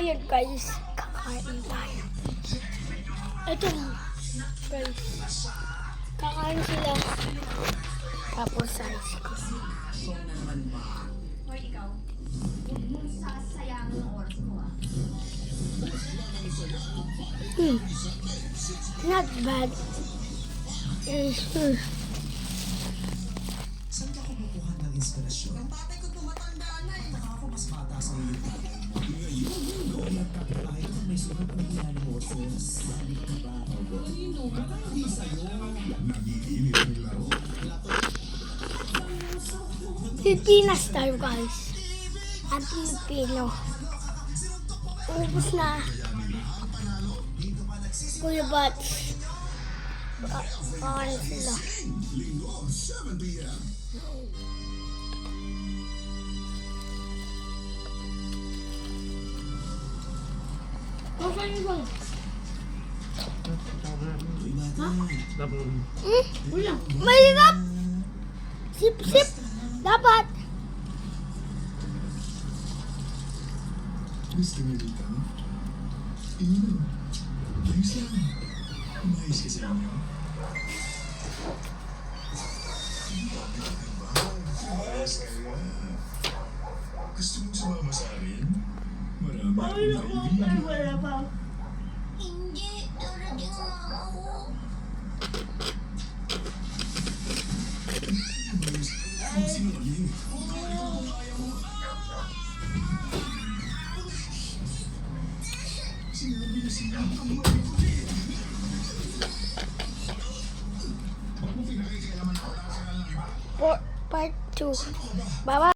Ayan guys, kakain tayo. Ito guys, kakain sila. Tapos size ko. Hoy, ikaw. Huwag mong sasayangin ang oras ko, ah. Not bad. Saan ka kumukuha ng inspirasyon? Ang tatay ko tumatanda na eh. Baka ako mas bata sa iyo yung tatay mo. Ngayon, kahit may sugat na ginano mo, sis. Balik ka ba? Hindi sa'yo. Nagigilit ang laro. Pilipinas tayo guys. Ang Pilipino. Ubus na. Kuya Bats. Kakain sila. Linggo, 7 p.m. Kakain ba? Mahirap! Sip-sip! Dapat! Mr. Melita? Ayos lang. Umayos ka sa inyo. Ayos ka lang. Gusto mong sumama sa akin? Marami akong kaibigan. Hindi, darating nga ako. Ang sinungaling. Sinabi na sila ang mabuti. Huwag mo pinakikailaman ako dahil sa iba. Part 2. Bye-bye!